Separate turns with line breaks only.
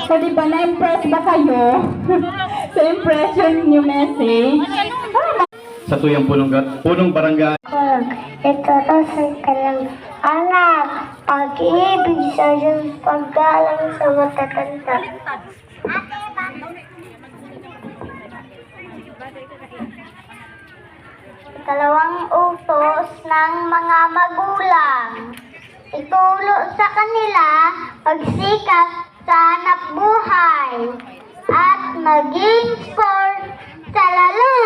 So, di ba, na-impress ba kayo sa impression niyo message?
Sa tuyang punong barangay.
Ito to sa kanyang anak, pag-ibig sa Diyos, paggalang sa matatanda. Dalawang utos ng mga magulang. Ituro sa kanila pagsikap sa hanap buhay at maging sport sa laro.